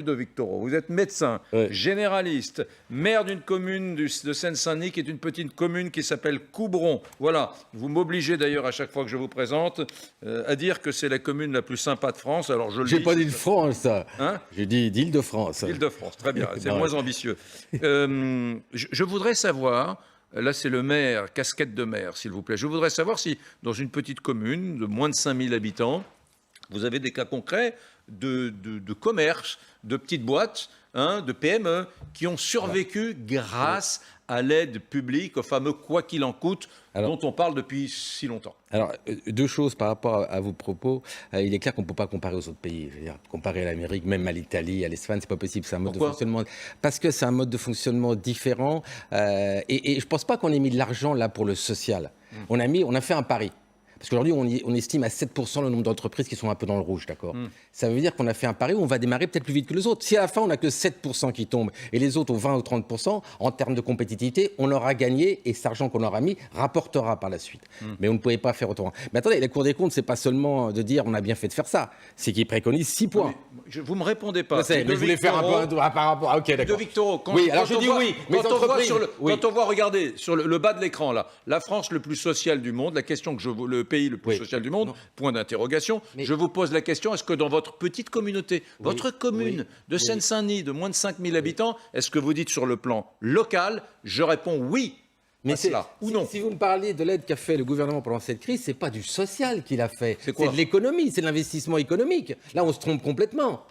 Ludovic Toro, vous êtes médecin, généraliste, maire d'une commune de Seine-Saint-Denis, qui est une petite commune qui s'appelle Coubron. Voilà, vous m'obligez d'ailleurs à chaque fois que je vous présente à dire que c'est la commune la plus sympa de France. Alors je le dis. J'ai pas dit de France, ça. Hein? J'ai dit d'Île-de-France. Île-de-France, très bien, c'est moins ambitieux. Je voudrais savoir, là c'est le maire, casquette de maire s'il vous plaît, je voudrais savoir si dans une petite commune de moins de 5000 habitants, vous avez des cas concrets de commerce, de petites boîtes, de PME, qui ont survécu grâce à l'aide publique, au fameux quoi qu'il en coûte, dont on parle depuis si longtemps. Alors, deux choses par rapport à vos propos. Il est clair qu'on ne peut pas comparer aux autres pays. Je veux dire, comparer à l'Amérique, même à l'Italie, à l'Espagne, c'est pas possible. C'est un mode de fonctionnement. Parce que c'est un mode de fonctionnement différent. Et je ne pense pas qu'on ait mis de l'argent là pour le social. On a fait un pari. Parce qu'aujourd'hui, on estime à 7% le nombre d'entreprises qui sont un peu dans le rouge, d'accord ? Ça veut dire qu'on a fait un pari où on va démarrer peut-être plus vite que les autres. Si à la fin, on n'a que 7% qui tombent et les autres ont 20 ou 30%, en termes de compétitivité, on aura gagné et cet argent qu'on aura mis rapportera par la suite. Mais on ne pouvait pas faire autrement. Mais attendez, la Cour des comptes, c'est pas seulement de dire on a bien fait de faire ça, c'est qu'ils préconisent 6 points. Vous ne me répondez pas. Mais je voulais faire un peu par rapport... Ok, d'accord. Ludovic Toro, quand on voit, regardez, sur le bas de l'écran, là, la France le plus sociale du monde, la question que le pays le plus social du monde, point d'interrogation. Je vous pose la question, est-ce que dans votre petite communauté, votre commune de Seine-Saint-Denis, de moins de 5000 habitants, est-ce que vous dites sur le plan local, je réponds oui. Mais c'est là ou non. Si vous me parlez de l'aide qu'a fait le gouvernement pendant cette crise, c'est pas du social qu'il a fait. C'est quoi ? C'est de l'économie, c'est de l'investissement économique. Là, on se trompe complètement.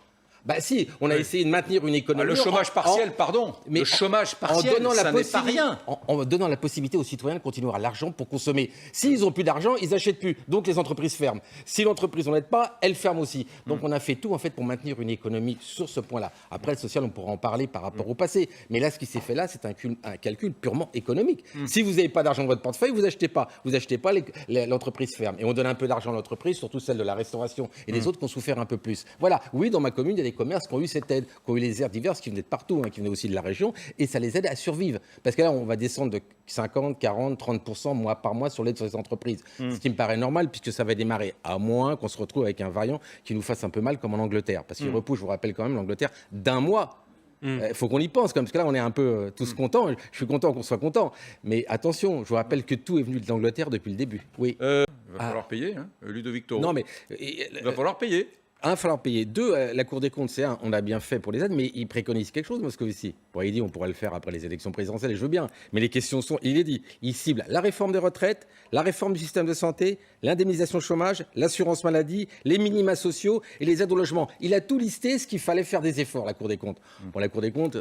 Bah si, on a essayé de maintenir une économie... le chômage partiel, pardon. Le chômage partiel, ça n'est pas rien. En donnant la possibilité aux citoyens de continuer à avoir l'argent pour consommer. S'ils n'ont plus d'argent, ils n'achètent plus. Donc les entreprises ferment. Si l'entreprise n'en aide pas, elle ferme aussi. Donc on a fait tout en fait pour maintenir une économie sur ce point-là. Après, le social, on pourra en parler par rapport au passé. Mais là, ce qui s'est fait là, c'est un calcul purement économique. Si vous n'avez pas d'argent dans votre portefeuille, vous n'achetez pas. Vous n'achetez pas, l'entreprise ferme. Et on donne un peu d'argent à l'entreprise, surtout celle de la restauration et les autres qui ont souffert un peu plus. Voilà. Oui, dans ma commune, il y a des commerces qui ont eu cette aide, qui ont eu les aides diverses qui venaient de partout, qui venaient aussi de la région, et ça les aide à survivre. Parce que là, on va descendre de 50, 40, 30% mois par mois sur l'aide sur les entreprises. Ce qui me paraît normal, puisque ça va démarrer, à moins qu'on se retrouve avec un variant qui nous fasse un peu mal, comme en Angleterre. Parce qu'il repousse, je vous rappelle quand même, l'Angleterre d'un mois. Il faut qu'on y pense, parce que là, on est un peu tous contents. Je suis content qu'on soit content. Mais attention, je vous rappelle que tout est venu de l'Angleterre depuis le début. Oui. Il va falloir payer, Ludovic Toro. Non, mais... il va falloir payer. Un, il va falloir payer. Deux, la Cour des comptes, c'est un, on a bien fait pour les aides, mais il préconise quelque chose, Moscovici. Bon, il dit on pourrait le faire après les élections présidentielles, et je veux bien. Mais les questions sont, il est dit, il cible la réforme des retraites, la réforme du système de santé, l'indemnisation chômage, l'assurance maladie, les minima sociaux et les aides au logement. Il a tout listé, ce qu'il fallait faire des efforts, la Cour des comptes. Bon, la Cour des comptes,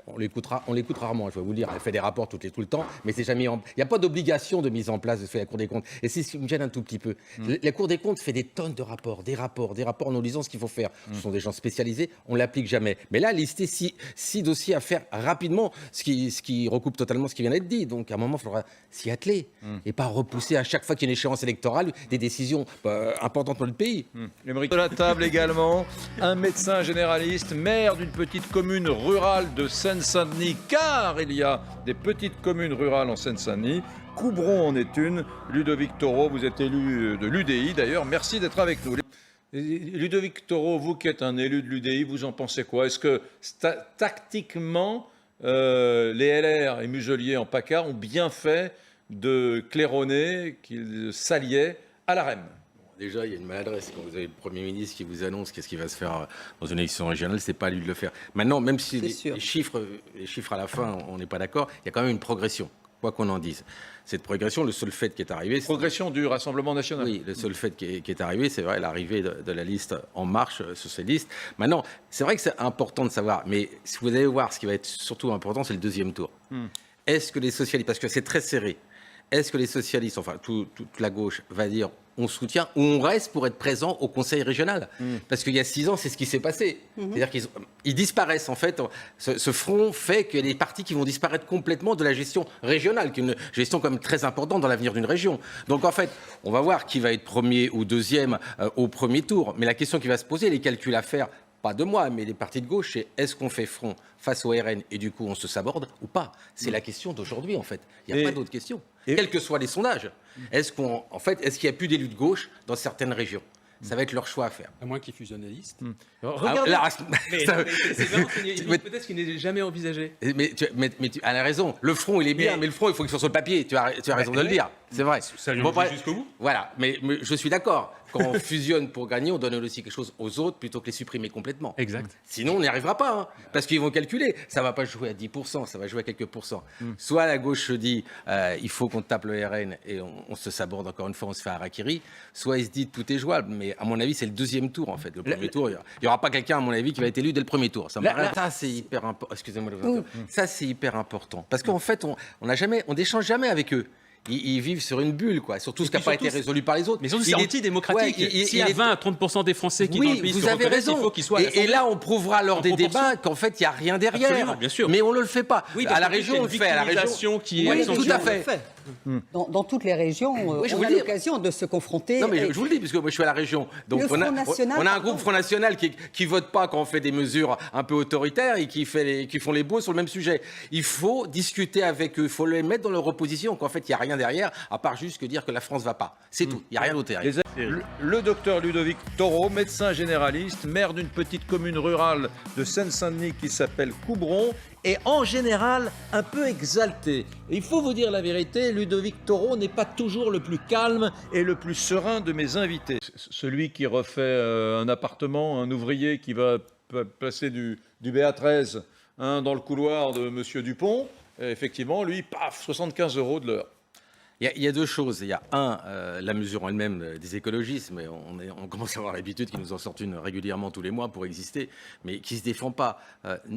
on l'écoute rarement, je vais vous le dire. Elle fait des rapports tout le temps, mais c'est jamais il n'y a pas d'obligation de mise en place de faire la Cour des comptes. Et c'est ce qui me gêne un tout petit peu. La Cour des comptes fait des tonnes de rapports, des rapports en nous disant ce qu'il faut faire. Ce sont des gens spécialisés, on ne l'applique jamais. Mais là, lister 6 dossiers à faire rapidement, ce qui recoupe totalement ce qui vient d'être dit. Donc à un moment, il faudra s'y atteler et pas repousser à chaque fois qu'il y a une échéance électorale des décisions importantes pour le pays. De la table également, un médecin généraliste, maire d'une petite commune rurale de Seine-Saint-Denis, car il y a des petites communes rurales en Seine-Saint-Denis. Coubron en est une. Ludovic Toro, vous êtes élu de l'UDI d'ailleurs. Merci d'être avec nous. Ludovic Toro, vous qui êtes un élu de l'UDI, vous en pensez quoi ? Est-ce que tactiquement, les LR et Muselier en PACA ont bien fait de claironner qu'ils s'alliaient à la REM ? Déjà, il y a une maladresse. Quand vous avez le Premier ministre qui vous annonce qu'est-ce qui va se faire dans une élection régionale, c'est pas à lui de le faire. Maintenant, même si les chiffres à la fin, on n'est pas d'accord, il y a quand même une progression, quoi qu'on en dise. Cette progression, le seul fait qui est arrivé... Progression du Rassemblement national. Oui, le seul fait qui est arrivé, c'est vrai, l'arrivée de la liste En Marche socialiste. Maintenant, c'est vrai que c'est important de savoir, mais si vous allez voir, ce qui va être surtout important, c'est le deuxième tour. Est-ce que les socialistes, parce que c'est très serré, est-ce que les socialistes, enfin toute la gauche, va dire on soutient ou on reste pour être présent au Conseil régional ? Parce qu'il y a 6 ans, c'est ce qui s'est passé. C'est-à-dire qu'ils disparaissent en fait. Ce front fait qu'il y a des partis qui vont disparaître complètement de la gestion régionale, qui est une gestion quand même très importante dans l'avenir d'une région. Donc en fait, on va voir qui va être premier ou deuxième au premier tour. Mais la question qui va se poser, les calculs à faire, pas de moi, mais des partis de gauche, c'est est-ce qu'on fait front face au RN et du coup on se saborde ou pas ? C'est la question d'aujourd'hui en fait. Il n'y a pas d'autre question. Quels que soient les sondages, est-ce qu'il n'y a plus d'élus de gauche dans certaines régions ? ça va être leur choix à faire. À moins qu'ils fusionnent les listes. Regardez. Mais c'est vraiment une hypothèse qui n'est jamais envisagée. Mais tu as raison. Le front, il est bien, mais le front, il faut qu'il soit sur le papier. Tu as raison de le dire. C'est vrai. Ça lui Bon, jusqu'au bout. Voilà. Mais je suis d'accord. Quand on fusionne pour gagner, on donne aussi quelque chose aux autres plutôt que les supprimer complètement. Exact. Sinon, on n'y arrivera pas. Parce qu'ils vont calculer. Ça ne va pas jouer à 10%, ça va jouer à quelques pourcents. Soit la gauche se dit il faut qu'on tape le RN et on se saborde encore une fois, on se fait harakiri. Soit il se dit tout est jouable. Mais à mon avis, c'est le deuxième tour en fait. Le premier tour, il n'y aura pas quelqu'un, à mon avis, qui va être élu dès le premier tour. Ça, ça c'est hyper important. Excusez-moi de vous interrompre. Ça, c'est hyper important. Parce qu'en fait, on n'échange jamais avec eux. Ils vivent sur une bulle, quoi. Surtout ce qui n'a pas été résolu par les autres. Mais surtout, c'est antidémocratique. S'il y a 20 à 30% des Français qui dans le pays vous se avez reconnaissent, raison. il faut qu'ils soient à et là, on prouvera lors des débats qu'en fait, il n'y a rien derrière. Absolument, bien sûr. Mais on ne le fait pas. Oui, à la région, on le fait. À la région, qui est oui, accentuée. tout à fait. Dans toutes les régions, on a l'occasion de se confronter. Non, mais je vous le dis, parce que moi, je suis à la région. Donc, on a un groupe Front National qui vote pas quand on fait des mesures un peu autoritaires et qui font les beaux sur le même sujet. Il faut discuter avec eux, il faut les mettre dans leur opposition, qu'en fait, il n'y a rien derrière, à part juste que dire que la France va pas. C'est tout. Il n'y a rien d'autre derrière. Le docteur Ludovic Toro, médecin généraliste, maire d'une petite commune rurale de Seine-Saint-Denis qui s'appelle Coubron, est en général un peu exalté. Il faut vous dire la vérité, Ludovic Toro n'est pas toujours le plus calme et le plus serein de mes invités. Celui qui refait un appartement, un ouvrier qui va placer du BA13 dans le couloir de Monsieur Dupont, effectivement, lui, paf, 75 € de l'heure. Il y a deux choses. Il y a la mesure en elle-même des écologistes, mais on commence à avoir l'habitude qu'ils nous en sortent une régulièrement tous les mois pour exister, mais qui ne se défend pas.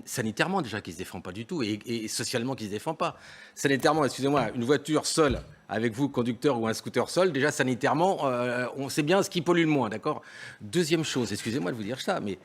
Sanitairement déjà, qui ne se défend pas du tout, et socialement qui ne se défend pas. Sanitairement, excusez-moi, une voiture seule, avec vous, conducteur ou un scooter seul, déjà sanitairement, on sait bien ce qui pollue le moins, d'accord ? Deuxième chose, excusez-moi de vous dire ça, mais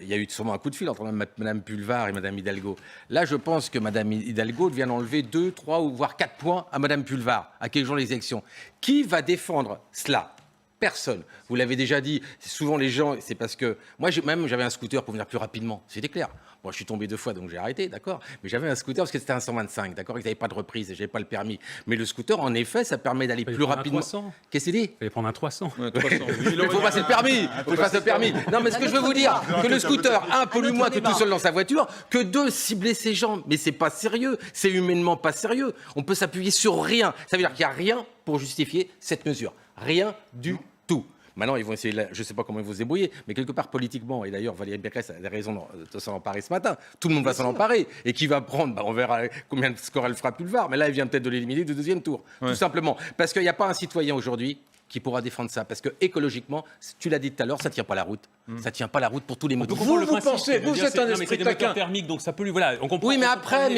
il y a eu sûrement un coup de fil entre Mme Pulvar et Mme Hidalgo. Là, je pense que Mme Hidalgo vient d'enlever 2, 3 ou voire 4 points à Mme Pulvar, à quelques jours des élections. Qui va défendre cela ? Personne. Vous l'avez déjà dit, souvent les gens, c'est parce que... Moi, j'avais un scooter pour venir plus rapidement, c'était clair. Moi, je suis tombé 2 fois, donc j'ai arrêté, d'accord ? Mais j'avais un scooter parce que c'était un 125, d'accord ? Il n'y avait pas de reprise et je n'avais pas le permis. Mais le scooter, en effet, ça permet d'aller plus rapidement. Qu'est-ce que c'est dit ? Il fallait prendre un 300. Ouais, 300. Il faut passer le permis. Il faut passer le permis. Non, mais ce que je veux vous dire, que le scooter, pollue moins que tout seul dans sa voiture, que 2, cibler ces gens. Mais c'est pas sérieux. C'est humainement pas sérieux. On peut s'appuyer sur rien. Ça veut dire qu'il n'y a rien pour justifier cette mesure. Rien du tout. Maintenant, ils vont essayer, je ne sais pas comment ils vont se débrouiller, mais quelque part politiquement, et d'ailleurs Valérie Pécresse a raison de s'en emparer ce matin, tout le monde va s'en emparer. Et qui va prendre, on verra combien de scores elle fera Pulvar, mais là, elle vient peut-être de l'éliminer du deuxième tour. Ouais. Tout simplement. Parce qu'il n'y a pas un citoyen aujourd'hui qui pourra défendre ça. Parce que écologiquement, tu l'as dit tout à l'heure, ça ne tient pas la route. Ça ne tient pas la route pour tous les motifs. Vous pensez, vous êtes un esprit taquin. Thermique, donc ça pollue, voilà, on comprend. Oui, mais après,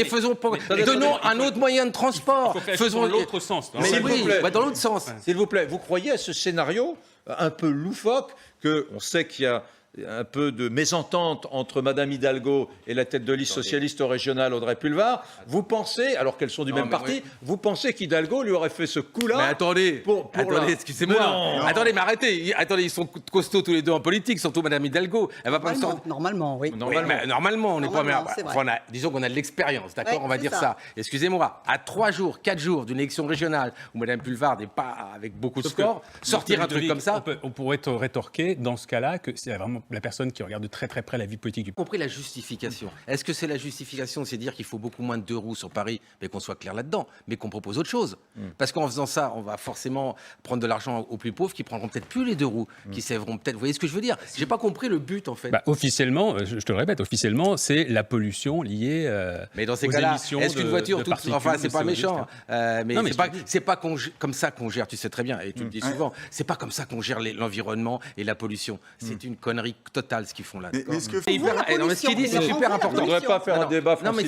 donnons un autre moyen de transport. Faisons dans l'autre sens. Mais s'il vous plaît, dans l'autre sens. S'il vous plaît, vous croyez à ce scénario un peu loufoque qu'on sait qu'il y a un peu de mésentente entre Mme Hidalgo et la tête de liste socialiste régionale Audrey Pulvar. Vous pensez, alors qu'elles sont du même parti, vous pensez qu'Hidalgo lui aurait fait ce coup-là? Mais attendez, excusez-moi. Attendez, mais arrêtez. Attendez, ils sont costauds tous les deux en politique, surtout Mme Hidalgo. Elle va pas me sortir. Normalement, oui. Normalement, on n'est pas. Disons qu'on a de l'expérience, d'accord? On va dire ça. Excusez-moi, à 3 jours, 4 jours d'une élection régionale où Mme Pulvar n'est pas avec beaucoup de scores, sortir un truc comme ça. On pourrait rétorquer dans ce cas-là que c'est vraiment la personne qui regarde de très très près la vie politique du pays. Compris la justification. Est-ce que c'est la justification, c'est dire qu'il faut beaucoup moins de 2 roues sur Paris, mais qu'on soit clair là-dedans, mais qu'on propose autre chose? Parce qu'en faisant ça, on va forcément prendre de l'argent aux plus pauvres qui prendront peut-être plus les 2 roues, qui sèveront peut-être. Vous voyez ce que je veux dire? J'ai pas compris le but en fait. Officiellement, je te le répète, officiellement, c'est la pollution liée mais dans ces cas-là, est-ce qu'une voiture toute... Enfin, c'est pas méchant, mais c'est pas comme ça qu'on gère. Tu sais très bien, et tu le dis souvent. C'est pas comme ça qu'on gère l'environnement et la pollution. C'est une connerie totale ce qu'ils font là. Mais ce que ce qu'il dit, c'est super important. On ne devrait pas faire un débat francilien. Non, mais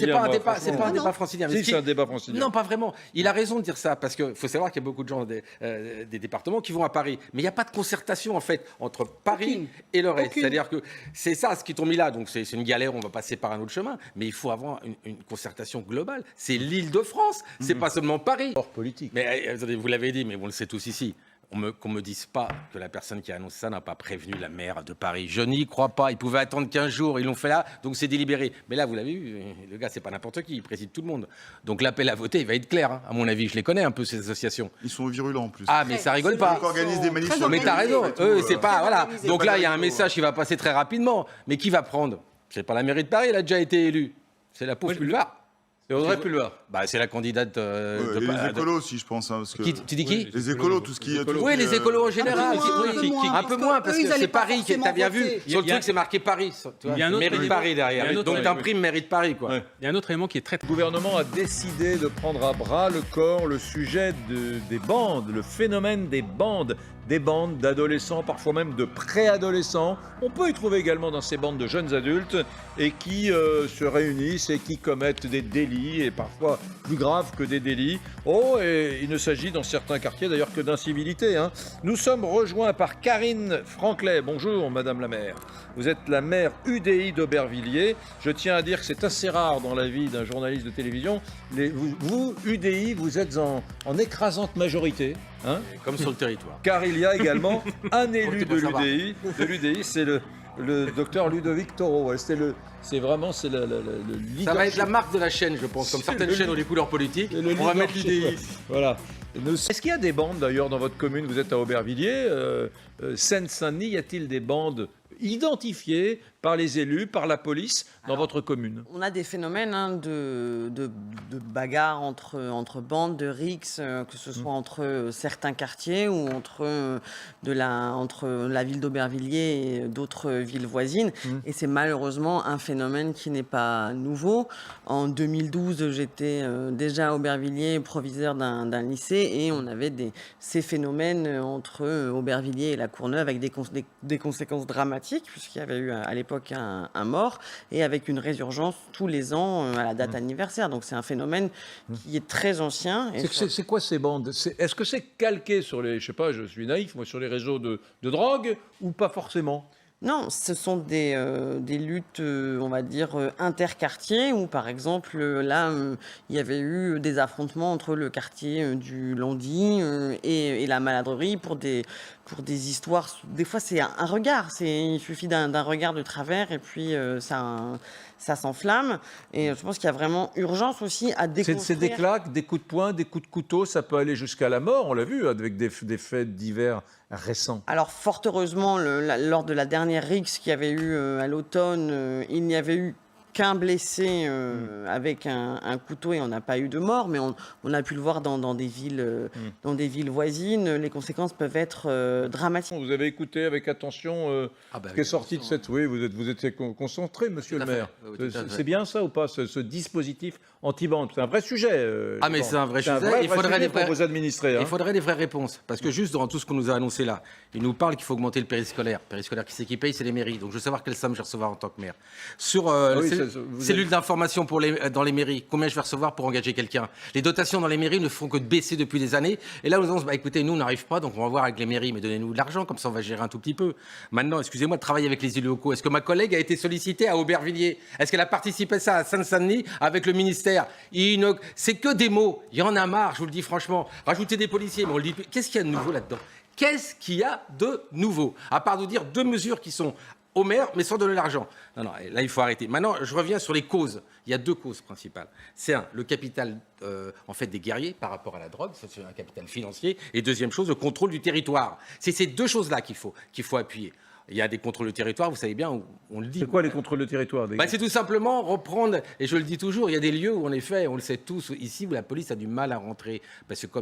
c'est pas un débat francilien. Si, c'est un débat francilien. Non, pas vraiment. Il a raison de dire ça, parce qu'il faut savoir qu'il y a beaucoup de gens des départements qui vont à Paris. Mais il n'y a pas de concertation, en fait, entre Paris et le reste. C'est-à-dire que c'est ça ce qu'ils t'ont mis là. Donc c'est une galère, on va passer par un autre chemin. Mais il faut avoir une concertation globale. C'est l'Île-de-France, c'est pas seulement Paris. Hors politique. Mais attendez, vous l'avez dit, mais on le sait tous ici. qu'on me dise pas que la personne qui a annoncé ça n'a pas prévenu la maire de Paris. Je n'y crois pas. Ils pouvaient attendre 15 jours. Ils l'ont fait là, donc c'est délibéré. Mais là, vous l'avez vu, le gars, c'est pas n'importe qui. Il préside tout le monde. Donc l'appel à voter, il va être clair. Hein, à mon avis, je les connais un peu ces associations. Ils sont virulents en plus. Ah, mais ça rigole pas. Ils organisent des manifs sur Mais le t'as raison. et tout, Eux, c'est pas voilà. organisé. Donc là, il y a un message qui va passer très rapidement. Mais qui va prendre? C'est pas la mairie de Paris. Elle a déjà été élue. C'est la pauvre Pulvar. C'est Audrey Pulvar. Bah, c'est la candidate et les écolos aussi, je pense. Hein, parce que... Tu dis qui? Les écolos, tout ce qui est... Oui, les écolos en général. Un peu moins, parce que c'est Paris, t'as bien vu. Sur le truc, c'est marqué Paris. Il y a un autre Mairie de élément. Paris derrière. Donc t'imprimes mairie de Paris, quoi. Ouais. Il y a un autre élément qui est très Le gouvernement a décidé de prendre à bras le corps le sujet des bandes, le phénomène des bandes d'adolescents, parfois même de préadolescents. On peut y trouver également dans ces bandes de jeunes adultes et qui se réunissent et qui commettent des délits et parfois plus graves que des délits. Oh, et il ne s'agit dans certains quartiers d'ailleurs que d'incivilité. Hein. Nous sommes rejoints par Karine Franclet. Bonjour Madame la maire. Vous êtes la maire UDI d'Aubervilliers. Je tiens à dire que c'est assez rare dans la vie d'un journaliste de télévision. Vous, UDI, vous êtes en écrasante majorité. Hein, Comme sur le territoire. car il y a également un élu pour de savoir. l'UDI, c'est le docteur Ludovic Toro. Ouais, c'est vraiment le leadership. Ça va être la marque de la chaîne, je pense. Comme certaines chaînes ont des couleurs politiques, Et le on va mettre leadership, l'UDI. Voilà. Est-ce qu'il y a des bandes d'ailleurs dans votre commune? Vous êtes à Aubervilliers, Seine-Saint-Denis, y a-t-il des bandes identifiées par les élus, par la police dans votre commune? On a des phénomènes de bagarres entre bandes, de rixes, que ce soit entre certains quartiers ou entre la ville d'Aubervilliers et d'autres villes voisines. Et c'est malheureusement un phénomène qui n'est pas nouveau. En 2012, j'étais déjà à Aubervilliers, proviseur d'un lycée, et on avait ces phénomènes entre Aubervilliers et la Courneuve avec des conséquences dramatiques, puisqu'il y avait eu à l'époque un mort, et avec une résurgence tous les ans à la date anniversaire. Donc c'est un phénomène qui est très ancien. Et C'est quoi ces bandes? Est-ce que c'est calqué sur les, je sais pas, je suis naïf, moi, sur les réseaux de drogue ou pas forcément? Non, ce sont des luttes, on va dire, interquartiers, où par exemple, là, il y avait eu des affrontements entre le quartier du Landy et la Maladrerie pour des histoires. Des fois, c'est un regard, il suffit d'un regard de travers et puis ça s'enflamme. Et je pense qu'il y a vraiment urgence aussi à déconstruire. C'est des claques, des coups de poing, des coups de couteau, ça peut aller jusqu'à la mort, on l'a vu, avec des faits divers récents. Alors, fort heureusement, lors de la dernière rixe qu'il y avait eu à l'automne, il n'y avait eu qu'un blessé avec un couteau et on n'a pas eu de mort, mais on a pu le voir dans des villes voisines. Les conséquences peuvent être dramatiques. Vous avez écouté avec attention ce qui est sorti de cette... Oui, vous étiez concentré, monsieur le maire. C'est bien ça ou pas, ce dispositif anti-bande? C'est un vrai sujet. Mais c'est un vrai sujet. Il faudrait pour vos administrés. Il faudrait des vraies réponses. Parce que juste dans tout ce qu'on nous a annoncé là, il nous parle qu'il faut augmenter le périscolaire. Périscolaire, qui c'est qui paye? C'est les mairies. Donc je veux savoir quelle somme je vais recevoir en tant que maire. Sur cellule d'information dans les mairies, combien je vais recevoir pour engager quelqu'un? Les dotations dans les mairies ne font que de baisser depuis des années. Et là, nous disons, écoutez, nous, on n'arrive pas, donc on va voir avec les mairies, mais donnez-nous de l'argent, comme ça on va gérer un tout petit peu. Maintenant, excusez-moi de travailler avec les élus locaux. Est-ce que ma collègue a été sollicitée à Aubervilliers? Est-ce qu'elle a participé à ça à Seine-Saint-Denis avec le ministère? C'est que des mots. Il y en a marre, je vous le dis franchement. Rajouter des policiers, mais on le dit. Qu'est-ce qu'il y a de nouveau là-dedans? Qu'est-ce qu'il y a de nouveau? À part de dire deux mesures qui sont au maire, mais sans donner l'argent. Non, là, il faut arrêter. Maintenant, je reviens sur les causes. Il y a deux causes principales. C'est le capital en fait, des guerriers par rapport à la drogue, ça, c'est un capital financier. Et deuxième chose, le contrôle du territoire. C'est ces deux choses-là qu'il faut appuyer. Il y a des contrôles de territoire, vous savez bien, on le dit. C'est quoi les contrôles de territoire? C'est tout simplement reprendre, et je le dis toujours, il y a des lieux où, en effet, on le sait tous, ici, où la police a du mal à rentrer. Parce que quand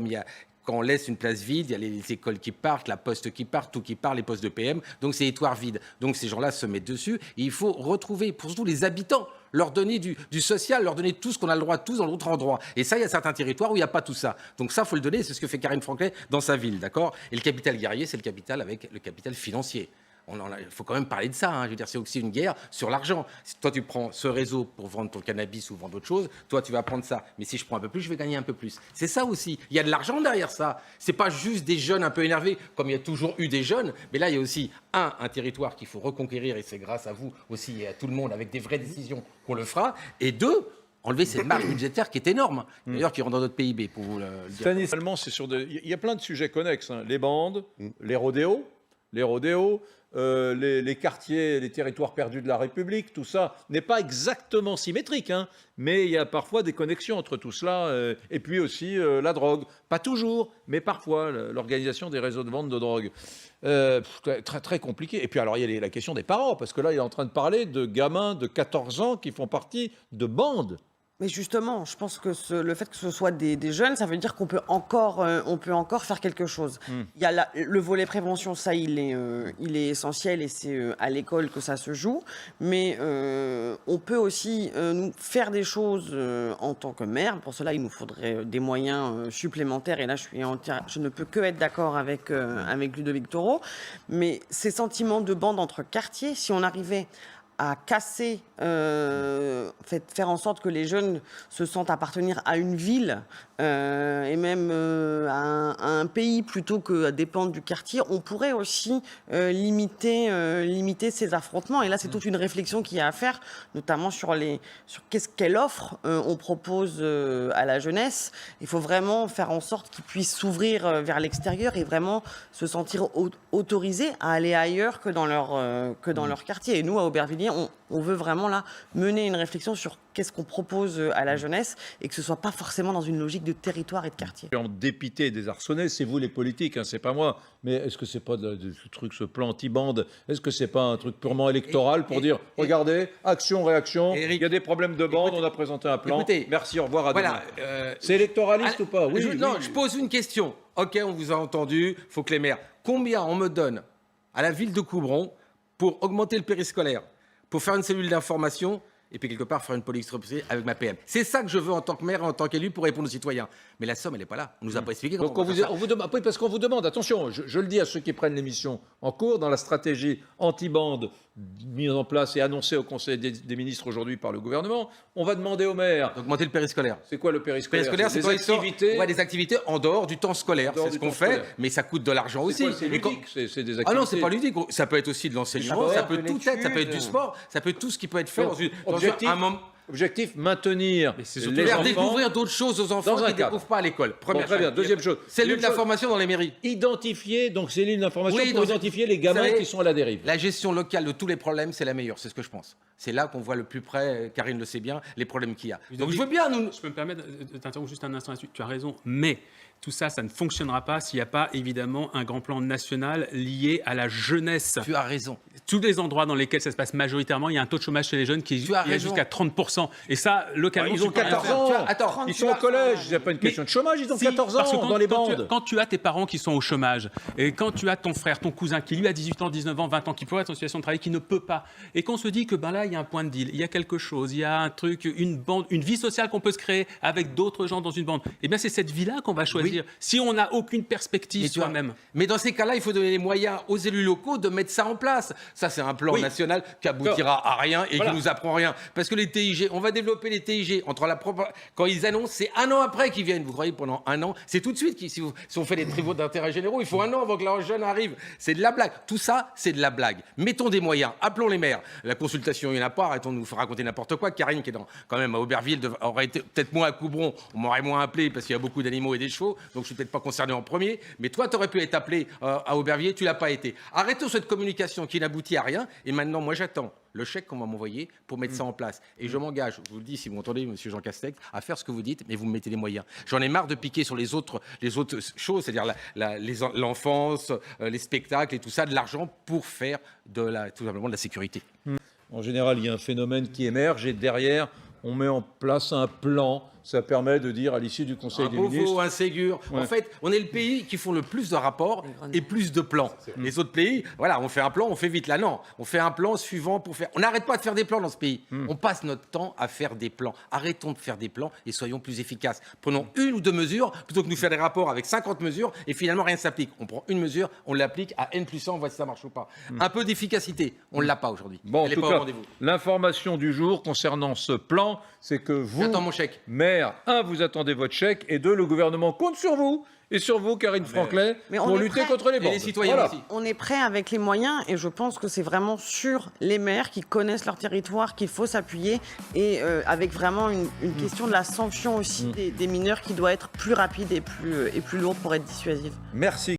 on laisse une place vide, il y a les écoles qui partent, la poste qui part, tout qui part, les postes de PM, donc c'est territoire vide. Donc ces gens-là se mettent dessus, et il faut retrouver, pour surtout les habitants, leur donner du social, leur donner tout ce qu'on a le droit, tous dans l'autre endroit. Et ça, il y a certains territoires où il n'y a pas tout ça. Donc ça, il faut le donner, c'est ce que fait Karine Franclet dans sa ville, d'accord? Et le capital guerrier, c'est le capital avec le capital financier. Il faut quand même parler de ça. Hein. Je veux dire, c'est aussi une guerre sur l'argent. Si toi, tu prends ce réseau pour vendre ton cannabis ou vendre autre chose, toi, tu vas prendre ça. Mais si je prends un peu plus, je vais gagner un peu plus. C'est ça aussi. Il y a de l'argent derrière ça. C'est pas juste des jeunes un peu énervés, comme il y a toujours eu des jeunes. Mais là, il y a aussi un territoire qu'il faut reconquérir, et c'est grâce à vous aussi et à tout le monde, avec des vraies décisions qu'on le fera. Et deux, enlever cette marge budgétaire qui est énorme, d'ailleurs qui rentre dans notre PIB, pour vous le dire. Finalement, c'est sur il y a plein de sujets connexes, hein. Les bandes, les rodéos, les quartiers, les territoires perdus de la République, tout ça n'est pas exactement symétrique, hein, mais il y a parfois des connexions entre tout cela, et puis aussi la drogue. Pas toujours, mais parfois, l'organisation des réseaux de vente de drogue. Très, très compliqué. Et puis alors, il y a la question des parents, parce que là, il est en train de parler de gamins de 14 ans qui font partie de bandes. Mais justement, je pense que le fait que ce soit des jeunes, ça veut dire qu'on peut encore faire quelque chose. Il y a le volet prévention, ça il est essentiel et c'est à l'école que ça se joue. Mais on peut aussi nous faire des choses en tant que maire. Pour cela, il nous faudrait des moyens supplémentaires. Et là, je ne peux que être d'accord avec Ludovic Toro. Mais ces sentiments de bande entre quartiers, si on arrivait à casser, faire en sorte que les jeunes se sentent appartenir à une ville et même à un pays plutôt que dépendre du quartier, on pourrait aussi limiter ces affrontements. Et là, c'est toute une réflexion qu'il y a à faire, notamment sur quelle offre on propose à la jeunesse. Il faut vraiment faire en sorte qu'ils puissent s'ouvrir vers l'extérieur et vraiment se sentir autorisés à aller ailleurs que dans leur quartier. Et nous, à Aubervilliers, on veut vraiment là mener une réflexion sur qu'est-ce qu'on propose à la jeunesse et que ce soit pas forcément dans une logique de territoire et de quartier. En dépité, désarçonné, c'est vous les politiques, hein, c'est pas moi. Mais est-ce que c'est pas ce plan anti-bande, est-ce que c'est pas un truc purement électoral pour dire regardez, action, réaction, il y a des problèmes de bande, on a présenté un plan. Merci, au revoir, à demain. C'est électoraliste ou pas? Oui, je pose une question. Ok, on vous a entendu, faut que les maires. Combien on me donne à la ville de Coubron pour augmenter le périscolaire, pour faire une cellule d'information et puis quelque part faire une politique avec ma PM. C'est ça que je veux en tant que maire et en tant qu'élu pour répondre aux citoyens. Mais la somme, elle n'est pas là. On nous a pas expliqué comment. Donc on vous demande, oui, parce qu'on vous demande, attention, je le dis à ceux qui prennent l'émission en cours, dans la stratégie anti-bande mise en place et annoncée au Conseil des ministres aujourd'hui par le gouvernement, on va demander aux maires d'augmenter le périscolaire. C'est quoi le périscolaire? C'est des activités. Des activités en dehors du temps scolaire. C'est ce qu'on fait, mais ça coûte de l'argent aussi. C'est ludique, c'est des activités. Ah non, c'est pas ludique. Ça peut être aussi de l'enseignement, ça peut tout être, ça peut être du sport, ça peut être tout ce qui peut être fait dans un moment. Objectif, maintenir les faire enfants, découvrir d'autres choses aux enfants qu'ils ne découvrent pas à l'école. Très bien. Deuxième chose. Cellule d'information dans les mairies. Identifier, donc cellule d'information pour identifier les gamins qui sont à la dérive. La gestion locale de tous les problèmes, c'est la meilleure, c'est ce que je pense. C'est là qu'on voit le plus près, Karine le sait bien, les problèmes qu'il y a. Donc je veux bien nous... Je peux me permettre de t'interrompre juste un instant là-dessus. Tu as raison, mais tout ça, ça ne fonctionnera pas s'il n'y a pas évidemment un grand plan national lié à la jeunesse. Tu as raison. Tous les endroits dans lesquels ça se passe majoritairement, il y a un taux de chômage chez les jeunes qui est jusqu'à 30%. Et ça, localement, ils ont 14 ans. Attends, ils sont au collège. Il n'y a pas une question de chômage. Ils ont 14 ans dans les bandes. Quand tu as tes parents qui sont au chômage, et quand tu as ton frère, ton cousin qui lui a 18 ans, 19 ans, 20 ans, qui pourrait être en situation de travail, qui ne peut pas, et qu'on se dit que là, il y a un point de deal, il y a quelque chose, il y a un truc, une bande, une vie sociale qu'on peut se créer avec d'autres gens dans une bande. Eh bien, c'est cette vie-là qu'on va choisir. Oui. Si on n'a aucune perspective soi-même. Mais dans ces cas-là, il faut donner les moyens aux élus locaux de mettre ça en place. Ça, c'est un plan national qui aboutira à rien et qui nous apprend rien. Parce que les TIG, on va développer les TIG quand ils annoncent, c'est un an après qu'ils viennent. Vous croyez pendant un an, c'est tout de suite si on fait les travaux d'intérêt généraux, il faut un an avant que la jeune arrive. C'est de la blague. Tout ça, c'est de la blague. Mettons des moyens. Appelons les maires. La consultation, il n'y en a pas. Arrêtons de nous faire raconter n'importe quoi. Karine, qui est quand même à Aubervilliers, aurait été peut-être moins à Coubron. On m'aurait moins appelé parce qu'il y a beaucoup d'animaux et des chevaux. Donc je suis peut-être pas concerné en premier. Mais toi, tu aurais pu être appelé à Aubervilliers. Tu l'as pas été. Arrêtons cette communication qui n'aboutit à rien. Et maintenant, moi, j'attends le chèque qu'on va m'envoyer pour mettre ça en place. Et je m'engage, je vous le dis, si vous m'entendez, monsieur Jean Castex, à faire ce que vous dites, mais vous me mettez les moyens. J'en ai marre de piquer sur les autres choses, c'est-à-dire l'enfance, les spectacles et tout ça, de l'argent pour faire tout simplement de la sécurité. En général, il y a un phénomène qui émerge et derrière, on met en place un plan. Ça permet de dire à l'issue du Conseil des ministres... Un Ségur. Ouais. En fait, on est le pays qui font le plus de rapports et plus de plans. Les autres pays, voilà, on fait un plan, on fait vite. Là, non. On fait un plan suivant pour faire... On n'arrête pas de faire des plans dans ce pays. On passe notre temps à faire des plans. Arrêtons de faire des plans et soyons plus efficaces. Prenons une ou deux mesures plutôt que de nous faire des rapports avec 50 mesures et finalement rien ne s'applique. On prend une mesure, on l'applique à N+100, on voit si ça marche ou pas. Un peu d'efficacité, on ne l'a pas aujourd'hui. Bon, en tout cas, l'information du jour concernant ce plan, c'est que vous, j'attends mon chèque. Maire maires, 1, vous attendez votre chèque, et 2, le gouvernement compte sur vous. Et sur vous, Karine Franklin, Mais on pour est lutter prêt. contre les bandes. les citoyens Voilà. aussi. On est prêt avec les moyens et je pense que c'est vraiment sur les maires qui connaissent leur territoire qu'il faut s'appuyer et avec vraiment une question de la sanction aussi des mineurs qui doit être plus rapide et plus lourde pour être dissuasive. Merci.